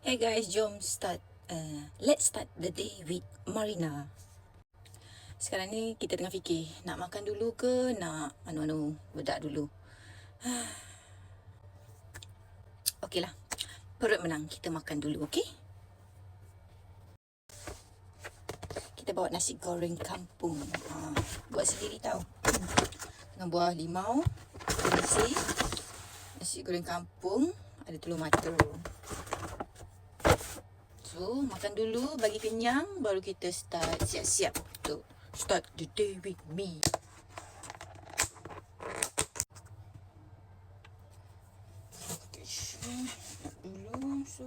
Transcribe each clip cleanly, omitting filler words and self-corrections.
Hey guys, jom start. Let's start the day with Marina. Sekarang ni kita tengah fikir nak makan dulu ke nak bedak dulu. Okey lah, perut menang, kita makan dulu, okey? Kita bawa nasi goreng kampung. Buat sendiri tau. Dengan buah limau, nasi goreng kampung, ada telur mata. So, makan dulu, bagi kenyang, baru kita start siap-siap untuk start the day with me. Dulu, so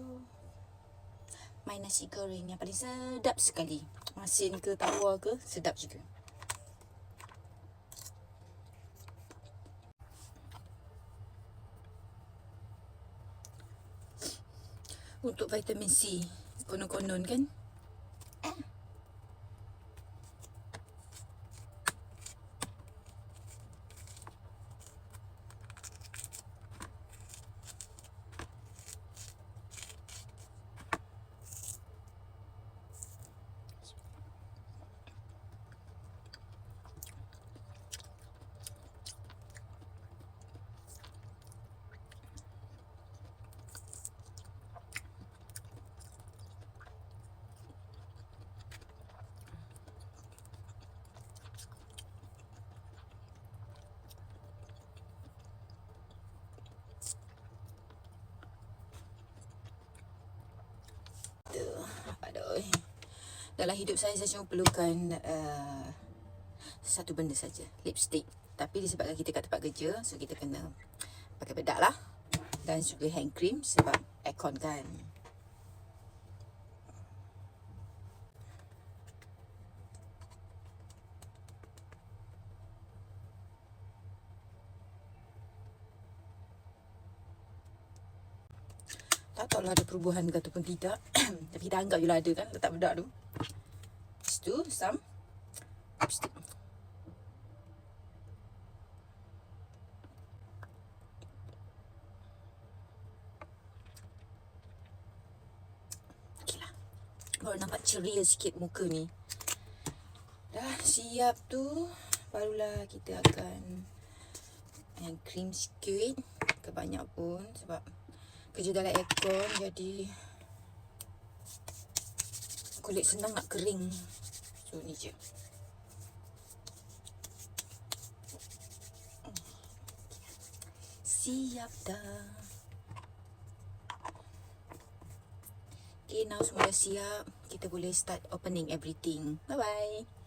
main nasi goreng yang paling sedap sekali. Masin ke tawar ke, sedap juga. Untuk vitamin C, konon-konon kan? Aduh. Dalam hidup saya cuma perlukan satu benda saja, lipstick. Tapi disebabkan kita kat tempat kerja, so kita kena pakai bedak lah. Dan juga hand cream sebab aircon kan. Tak tahulah ada perubahan ke ataupun tidak. Tapi kita anggap je lah ada kan, letak bedak tu. Lepas tu, some lipstick. Okey lah. Baru nampak ceria sikit muka ni. Dah siap tu, barulah kita akan yang cream sikit. Kebanyak pun sebab kerja dalam aircon, jadi kulit senang nak kering. So ni je. Siap dah. Okay, now semua dah siap. Kita boleh start opening everything. Bye bye.